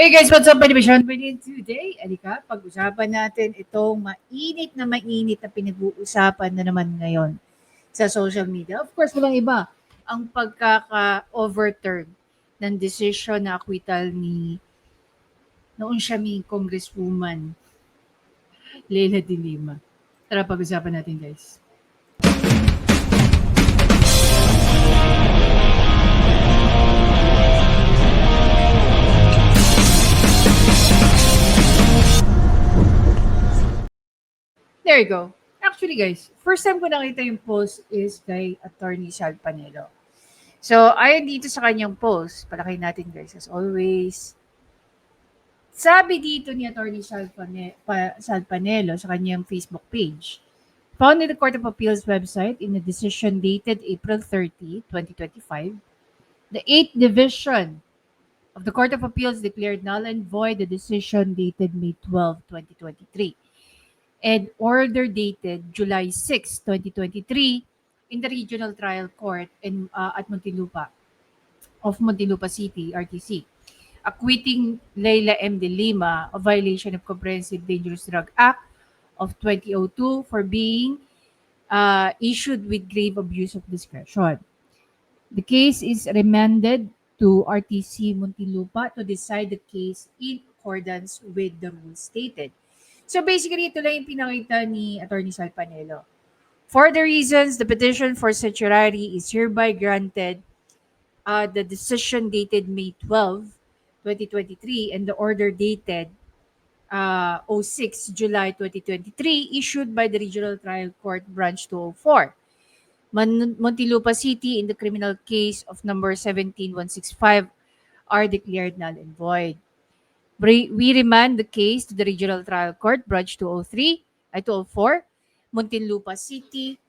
Hey guys, what's up? My name is Sean Bernard today. Alika, pag-usapan natin itong mainit na pinag-uusapan na naman ngayon sa social media. Of course, walang iba ang pagkaka-overturn ng desisyon na acquittal ni noon siya may Congresswoman Leila de Lima. Tara, pag-usapan natin guys. There you go. Actually guys, first time ko nakita yung post is kay Attorney Sal Panelo. So, ayon dito sa kanyang post, palaki natin guys, as always, sabi dito ni Attorney Sal Panelo sa kanyang Facebook page, found in the Court of Appeals website in a decision dated April 30, 2025, the 8th Division of the Court of Appeals declared null and void the decision dated May 12, 2023, and order dated July 6, 2023, in the Regional Trial Court at Muntinlupa City, RTC, acquitting Leila M. de Lima of violation of Comprehensive Dangerous Drug Act of 2002 for being issued with grave abuse of discretion. The case is remanded to RTC Muntinlupa to decide the case in accordance with the rules stated. So basically, ito lang yung pinakita ni Attorney Sal Panelo. For the reasons, the petition for certiorari is hereby granted. The decision dated May 12, 2023, and the order dated 06 July 2023 issued by the Regional Trial Court Branch 204, Muntinlupa City, in the criminal case of number 17165 are declared null and void. We remand the case to the Regional Trial Court Branch 204, Muntinlupa City,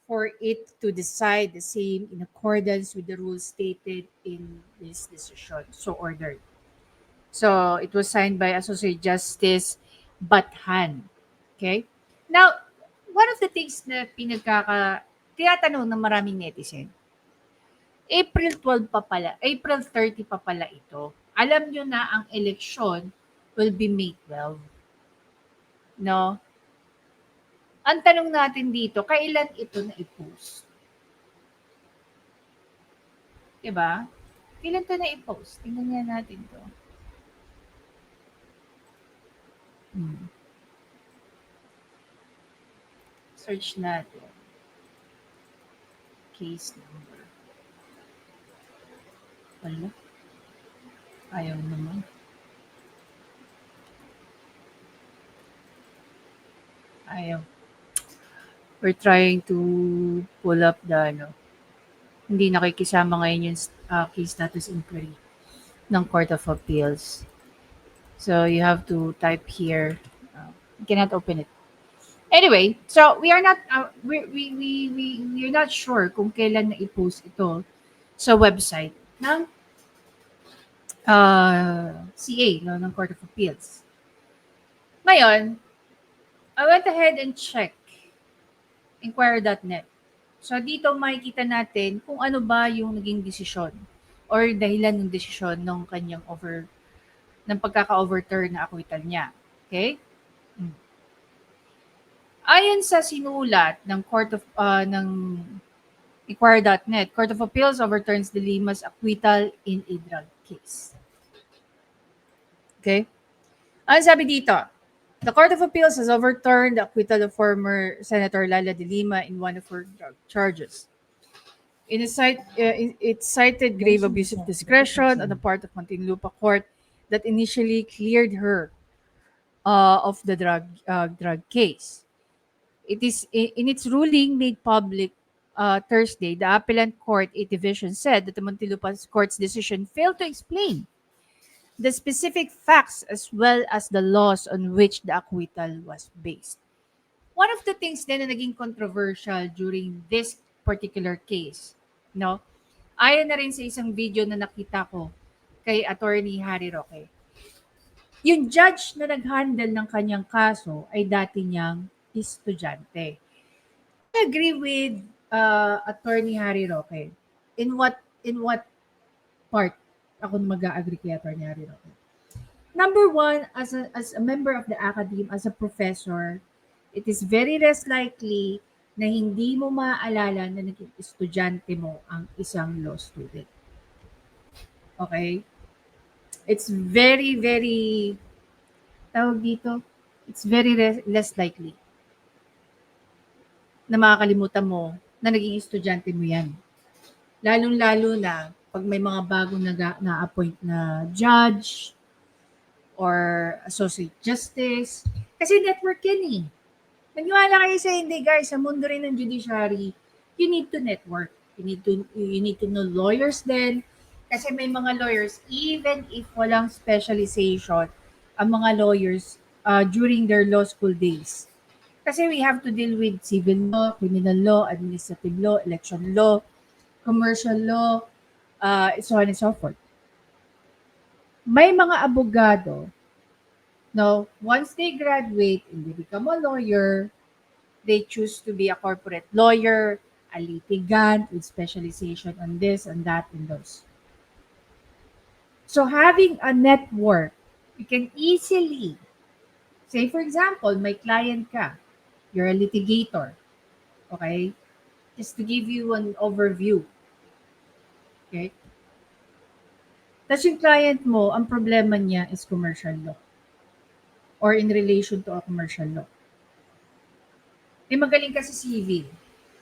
for it to decide the same in accordance with the rules stated in this decision. So ordered. So it was signed by Associate Justice Bathan. Okay? Now, one of the things na tinatanong ng maraming netizen, April 30 pa pala ito. Alam nyo na ang eleksyon will be May 12. No? Ang tanong natin dito, kailan ito na i-post? Diba? Kailan ito na i-post? Tingnan nga natin to. Search natin. Case number. Wala. Ayaw naman. Ayaw. We're trying to pull up the hindi nakikisama ngayon yung case status inquiry ng Court of Appeals. So you have to type here. You cannot open it. Anyway, so we are not we're not sure kung kailan na i-post ito sa website ng CA, ng Court of Appeals. Ngayon, I went ahead and checked inquirer.net. So dito makikita natin kung ano ba yung naging desisyon or dahilan ng desisyon ng kanyang ng pagkaka-overturn na acquittal niya. Okay? Ayon sa sinulat ng ng inquirer.net, Court of Appeals overturns de Lima's acquittal in a drug case. Okay? Ang sabi dito, the Court of Appeals has overturned the acquittal of former Senator Leila de Lima in one of her drug charges. It cited grave abuse of discretion on the part of Muntinlupa Court that initially cleared her of the drug case. It is in its ruling made public Thursday, the Appellant Court 8th Division said that the Muntinlupa Court's decision failed to explain the specific facts as well as the laws on which the acquittal was based. One of the things din na naging controversial during this particular case, ayon na rin sa isang video na nakita ko kay Attorney Harry Roque. Yung judge na nag-handle ng kanyang kaso ay dati niyang estudyante. I agree with Attorney Harry Roque. In what part ako mag-agree kay Attorney Harry Roque? Number one, as a member of the academe, as a professor, it is very less likely na hindi mo maaalala na naging estudyante mo ang isang law student. Okay? It's very, very, tawag dito, it's very less likely na makakalimutan mo na naging estudyante mo yan. Lalong-lalo na pag may mga bagong na-appoint na judge or associate justice. Kasi network yan eh. Maniwala kayo sa hindi guys, sa mundo rin ng judiciary, you need to network. You need to know lawyers din. Kasi may mga lawyers, even if walang specialization, ang mga lawyers during their law school days. Kasi we have to deal with civil law, criminal law, administrative law, election law, commercial law, so on and so forth. May mga abogado, no, once they graduate and they become a lawyer, they choose to be a corporate lawyer, a litigant with specialization on this and that and those. So having a network, you can easily, say for example, may client ka, you're a litigator, okay? Just to give you an overview, okay? Tapos yung client mo, ang problema niya is commercial law or in relation to a commercial law. Magaling ka sa civil,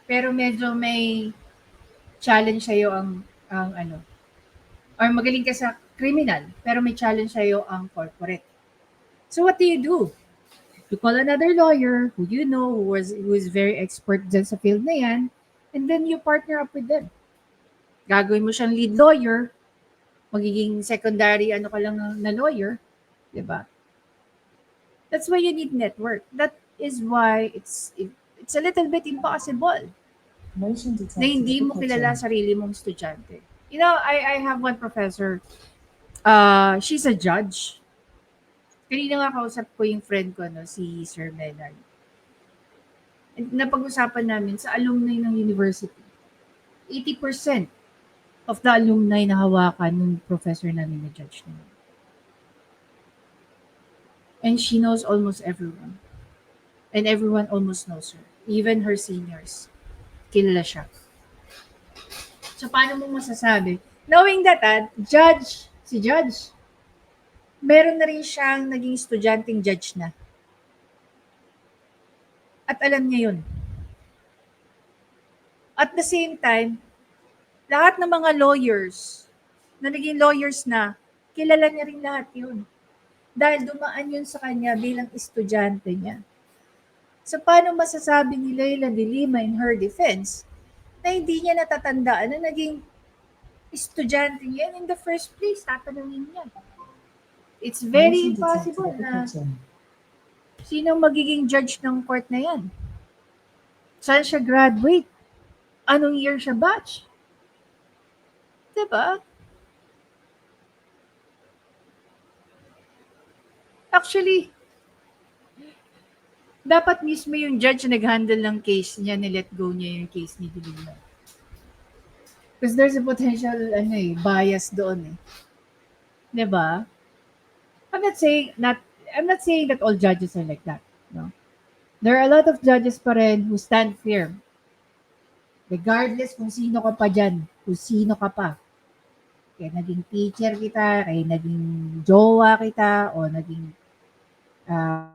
pero medyo may challenge sa'yo ang ano, or magaling ka sa criminal, pero may challenge sa'yo ang corporate. So what do? You call another lawyer who you know, who is very expert dyan sa field na yan, and then you partner up with them. Gagawin mo siyang lead lawyer, magiging secondary ano ka lang na lawyer, di ba? That's why you need network. That is why it's a little bit impossible na hindi mo kilala sarili mong estudyante. You know, I have one professor, she's a judge. Kanina nga kausap ko yung friend ko, no, si Sir Menard. And napag-usapan namin sa alumni ng university. 80% of the alumni na hawakan ng professor namin na judge namin. And she knows almost everyone. And everyone almost knows her. Even her seniors. Kilala siya. So, paano mo masasabi? Knowing that, si Judge, meron na rin siyang naging estudyanteng judge na. At alam niya yun. At the same time, lahat ng mga lawyers na naging lawyers na, kilala niya rin lahat yun. Dahil dumaan yun sa kanya bilang estudyante niya. So, paano masasabi ni Leila de Lima in her defense na hindi niya natatandaan na naging estudyante niya in the first place? Tatanungin niya. It's very impossible na sino magiging judge ng court na yan? Saan siya graduate? Anong year siya batch? Diba? Actually, dapat mismo yung judge nag-handle ng case niya, ni-let go niya yung case ni Dilima. Because there's a potential bias doon eh. Diba? I'm not saying that all judges are like that. No. There are a lot of judges pa rin who stand firm. Regardless kung sino ka pa dyan, kung sino ka pa. Kaya naging teacher kita, kaya naging jowa kita, o naging na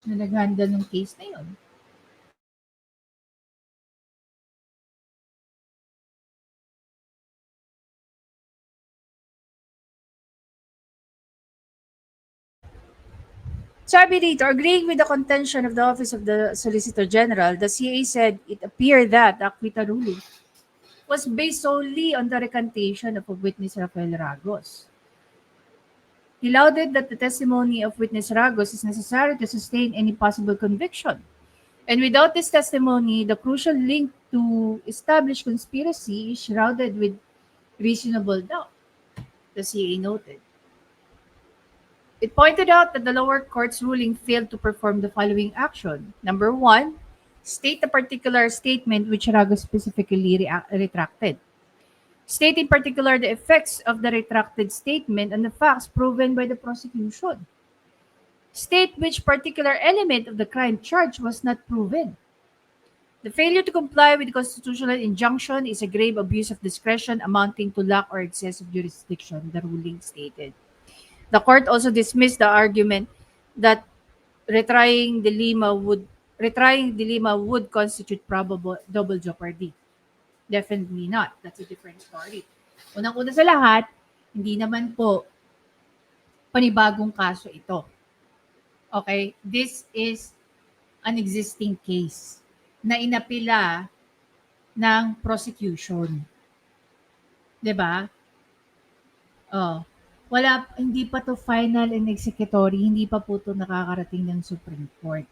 nag-handle ng case na yun. Sabi dito, agreeing with the contention of the Office of the Solicitor General, the CA said it appeared that the acquittal ruling was based solely on the recantation of a witness, Rafael Ragos. He lauded that the testimony of witness Ragos is necessary to sustain any possible conviction. And without this testimony, the crucial link to establish conspiracy is shrouded with reasonable doubt, the CA noted. It pointed out that the lower court's ruling failed to perform the following action. Number one, state a particular statement which Rago specifically retracted. State in particular the effects of the retracted statement and the facts proven by the prosecution. State which particular element of the crime charge was not proven. The failure to comply with the constitutional injunction is a grave abuse of discretion amounting to lack or excess of jurisdiction, the ruling stated. The court also dismissed the argument that retrying dilemma would constitute probable double jeopardy. Definitely not. That's a different story. Unang-una sa lahat, hindi naman po panibagong kaso ito. Okay? This is an existing case na inapila ng prosecution. 'Di ba? Oh. Hindi pa to final and executory, hindi pa po to nakakarating ng Supreme Court.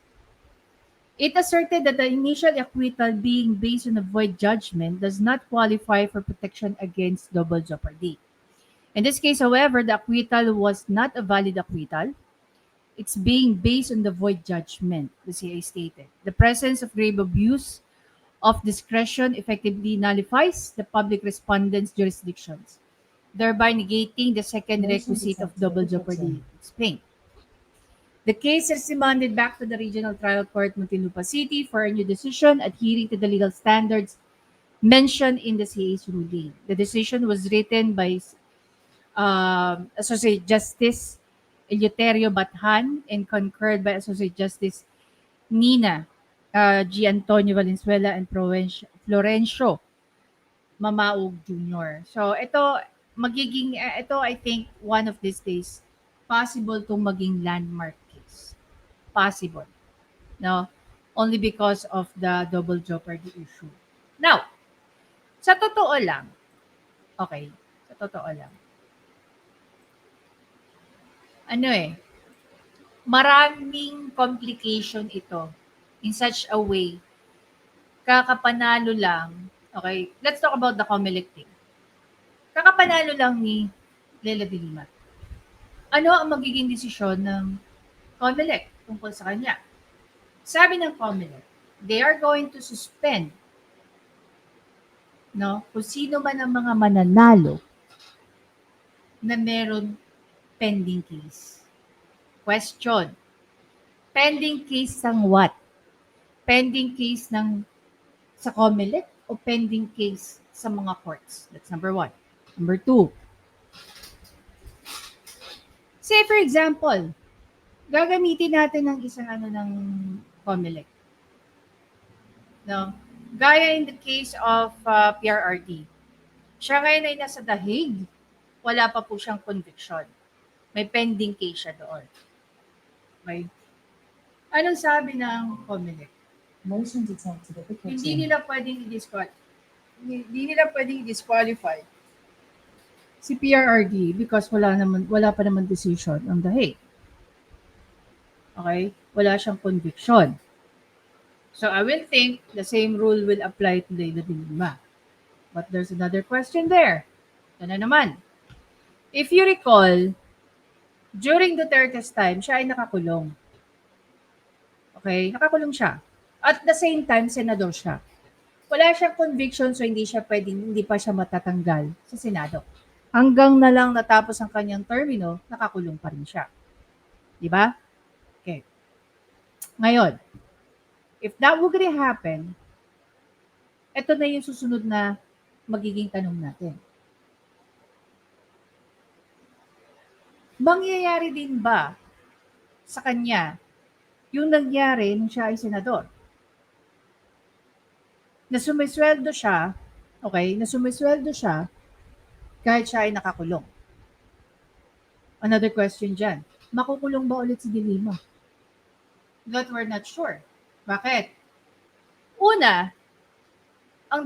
It asserted that the initial acquittal being based on a void judgment does not qualify for protection against double jeopardy. In this case, however, the acquittal was not a valid acquittal. It's being based on the void judgment, the CA stated. The presence of grave abuse of discretion effectively nullifies the public respondent's jurisdictions, thereby negating the second requisite of double jeopardy. Explain. The case is remanded back to the Regional Trial Court, Muntinlupa City, for a new decision adhering to the legal standards mentioned in the CA's ruling. The decision was written by Associate Justice Eleuterio Bathan and concurred by Associate Justice Nina G. Antonio Valenzuela and Florencio Mamaug Jr. So ito I think one of these days possible tong maging landmark case. Possible. No? Only because of the double jeopardy issue. Now, sa totoo lang, okay, sa totoo lang, maraming complication ito in such a way, kakapanalo lang, okay, let's talk about the Comelec thing. Kakapanalo lang ni Leila de Lima. Ano ang magiging desisyon ng Comelec tungkol sa kanya? Sabi ng Comelec, they are going to suspend kung sino man ang mga mananalo na meron pending case. Question. Pending case ng what? Pending case sa Comelec o pending case sa mga courts? That's number one. Number two. Say for example, gagamitin natin ng isang ng Comelec. No? Gaya in the case of PRRD. Siya ngayon ay nasa The Hague. Wala pa po siyang conviction. May pending case siya doon. Okay? Anong sabi ng Comelec? Motion to talk to the kitchen. Hindi nila pwedeng i-disqualify si PRRD because wala pa naman decision on The Hague. Okay? Wala siyang conviction. So I will think the same rule will apply to Leila de Lima. But there's another question there. Ano naman? If you recall, during Duterte's time, siya ay nakakulong. Okay? Nakakulong siya. At the same time, senador siya. Wala siyang conviction so hindi pa siya matatanggal sa Senado. Hanggang na lang natapos ang kanyang termino, nakakulong pa rin siya. Di ba? Okay. Ngayon, if that were gonna happen, ito na yung susunod na magiging tanong natin. Mangyayari din ba sa kanya yung nangyari nung siya ay senador? Na sumisweldo siya, kahit siya ay nakakulong. Another question dyan, makukulong ba ulit si De Lima? That we're not sure. Bakit? Una, ang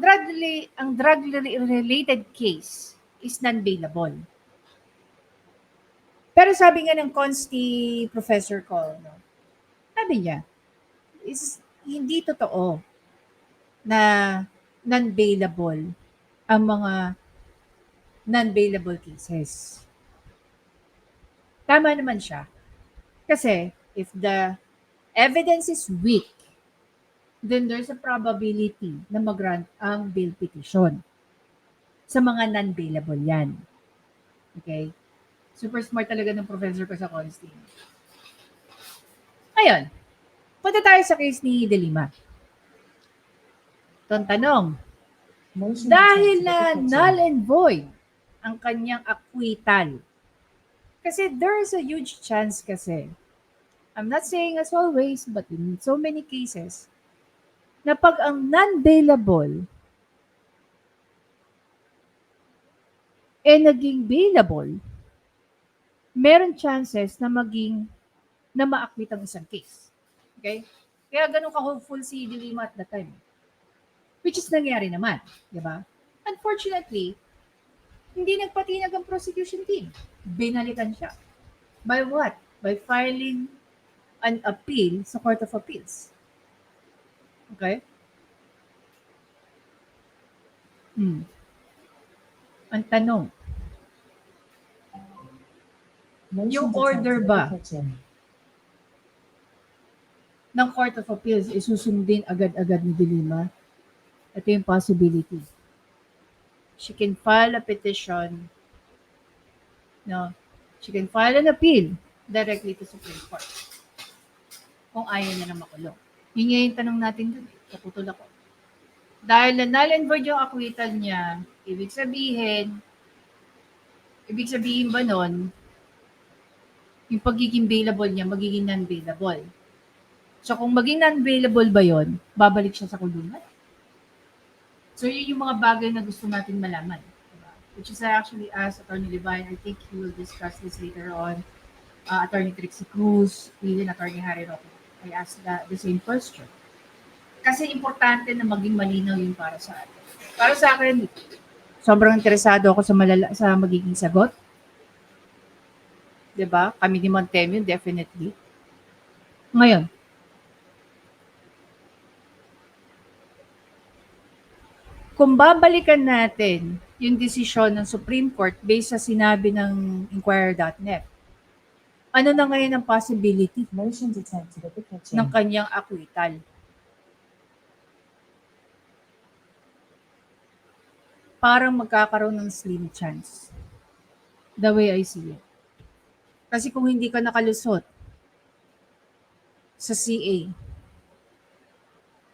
drug-related case is non-bailable. Pero sabi nga ng Consti Professor Cole, sabi niya, hindi totoo na non-bailable ang mga non-bailable cases. Tama naman siya. Kasi if the evidence is weak, then there's a probability na mag-grant ang bail petition. Sa mga non-bailable yan. Okay? Super smart talaga ng professor ko sa Constantine. Ngayon, punta tayo sa case ni De Lima. Ito ang tanong, Motion to dahil table na the petition. null and void ang kanyang acquittal, kasi there's a huge chance kasi, I'm not saying as always, but in so many cases, na pag ang non-bailable naging bailable, meron chances na ma-acquit ang isang case. Okay? Kaya ganun ka-hopeful si De Lima at that time. Which is nangyari naman. Diba? Unfortunately, hindi nagpatinag ang prosecution team. Binalikan siya. By what? By filing an appeal sa Court of Appeals. Okay? Ang tanong, Motion yung to order table ba the petition. ng Court of Appeals isusundin agad-agad ni De Lima? Ito yung possibility. She can file a petition, no? She can file an appeal directly to Supreme Court kung ayaw niya na makulong. Yun nga yung tanong natin dun. Naputol ako. Dahil na null and void yung acquittal niya, ibig sabihin ba nun, yung pagiging bailable niya, magiging non-bailable. So kung maging non-bailable ba yon, babalik siya sa kulungan. So yun yung mga bagay na gusto natin malaman. Diba? Which is I actually asked Attorney Levine, I think he will discuss this later on, Attorney Trixie Cruz, even Attorney Harry Roque. I asked the same question. Kasi importante na maging malinaw yun para sa atin. Para sa akin, sobrang interesado ako sa magiging sagot. 'Di ba? Kami ni Montemio, definitely. Ngayon, kung babalikan natin yung desisyon ng Supreme Court based sa sinabi ng Inquirer.net, ano na ngayon ang possibility Motion to table the petition. ng kanyang acquittal? Parang magkakaroon ng slim chance. The way I see it. Kasi kung hindi ka nakalusot sa CA,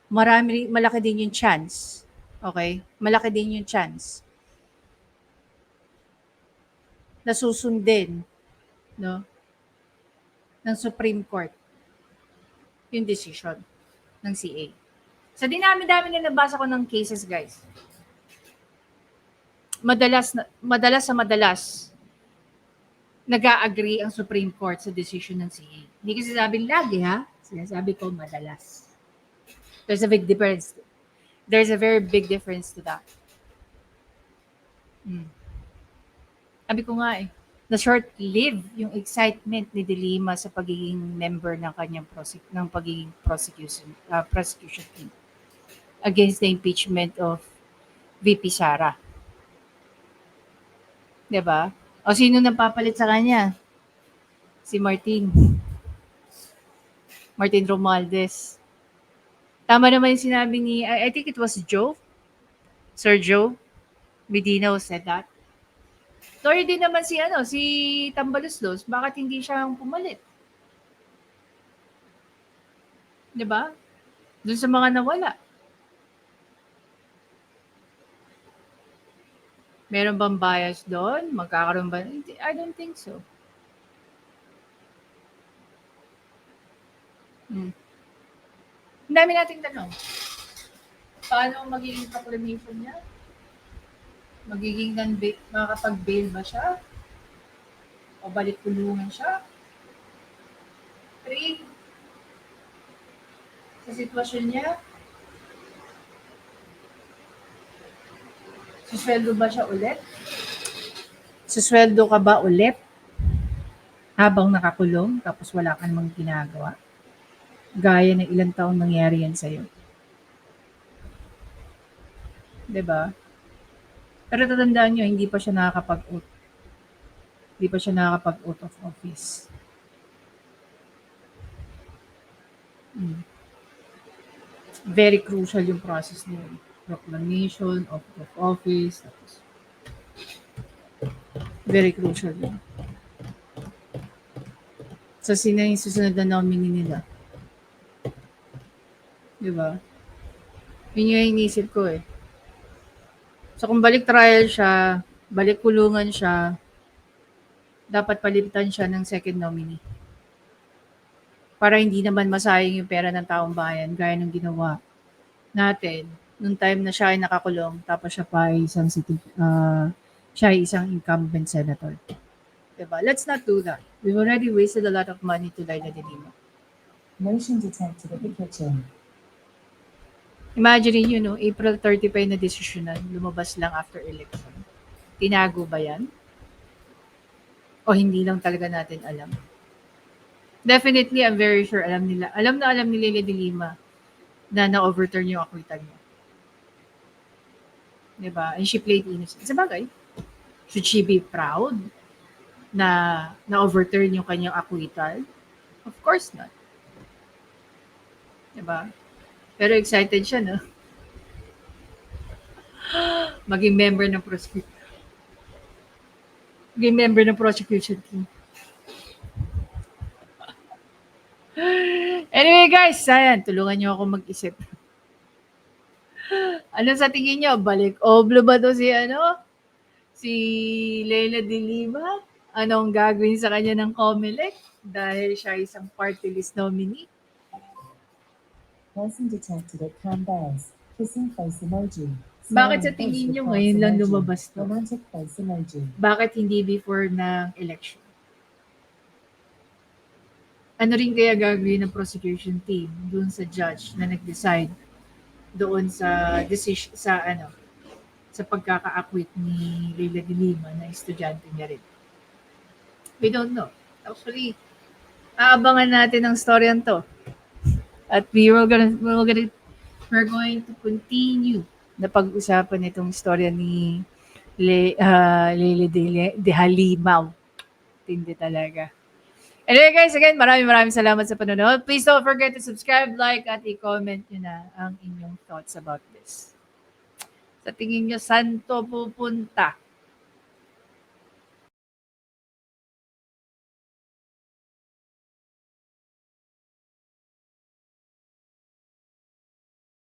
malaki din yung chance. Okay? Malaki din yung chance na susundin, no, ng Supreme Court yung decision ng CA. Sa dinami-dami na nabasa ko ng cases, guys, madalas nag-a-agree ang Supreme Court sa decision ng CA. Hindi ko sinasabing lagi, ha? Sinasabi ko madalas. There's a big difference. There's a very big difference to that. Sabi ko nga na short-lived yung excitement ni De Lima sa pagiging member ng kanyang pagiging prosecution team against the impeachment of VP Sara. 'Di ba? O sino napapalit sa kanya? Si Martin Romualdez. Tama naman yung sinabi ni, I think it was Sir Joe Medina who said that. Sorry din naman si Tambaluslos, bakit hindi siya pumalit? 'Di ba? Doon sa mga nawala. Meron bang bias doon? Magkakaroon ba? I don't think so. Ang dami nating tanong. Paano magiging proclamation niya? Makakapag-bail ba siya? O balik kulungan siya? 3, sa sitwasyon niya, susweldo ba siya ulit? Susweldo ka ba ulit habang nakakulong tapos wala ka namang ginagawa? Gaya ng ilang taon nangyari yan sa'yo. 'Di ba? Pero tatandaan niyo, hindi pa siya nakakapag-oath. Hindi pa siya nakakapag-oath of office. Mm. Very crucial yung process niyo. Proclamation, oath of office, tapos very crucial yun. So, sino yung susunod na nominee nila? 'Di ba? Yun yung inisip ko eh. So, kung balik trial siya, balik kulungan siya, dapat palitan siya ng second nominee. Para hindi naman masayang yung pera ng taong bayan, gaya ng ginawa natin nung time na siya ay nakakulong, tapos siya pa ay siya ay isang incumbent senator. Diba? Let's not do that. We've already wasted a lot of money to Laila de Lima. Motion detected at the kitchen. Imagine nyo, no, April 30 pa yung na-desisyonan, lumabas lang after election. Tinago ba yan? O hindi lang talaga natin alam? Definitely, I'm very sure alam nila. Alam na alam ni Laila de Lima na na-overturn yung acquittal niya. Diba? And she played innocent. Sa bagay, should she be proud na na-overturn yung kanyang acquittal? Of course not. Diba? Pero excited siya, no? Maging member ng prosecution. Maging member ng prosecution team. Anyway guys, ayan, tulungan niyo ako mag-isip. Ano sa tingin niyo? Balik oblo ba to si Leila de Lima? Anong gagawin sa kanya ng COMELEC? Dahil siya isang party list nominee. Person detected at Canberra's. Kissing face emoji. Bakit sa Smiling face tingin with niyo hearts ngayon lang emoji. lumabas to? Romantic face emoji. Bakit hindi before ng election? Ano rin kaya gagawin ng prosecution team doon sa judge na nag-decide doon sa decision sa pagkaka-acquit ni Leila de Lima na estudyante niya rin? We don't know. Actually, aabangan natin ang storyan to. At we're going to continue na pag-usapan itong storya ni Leila de Halimaw. Tindi talaga. Anyway guys, again, maraming salamat sa panonood. Please don't forget to subscribe, like, at i-comment nyo na ang inyong thoughts about this. Sa tingin nyo, saan to pupunta?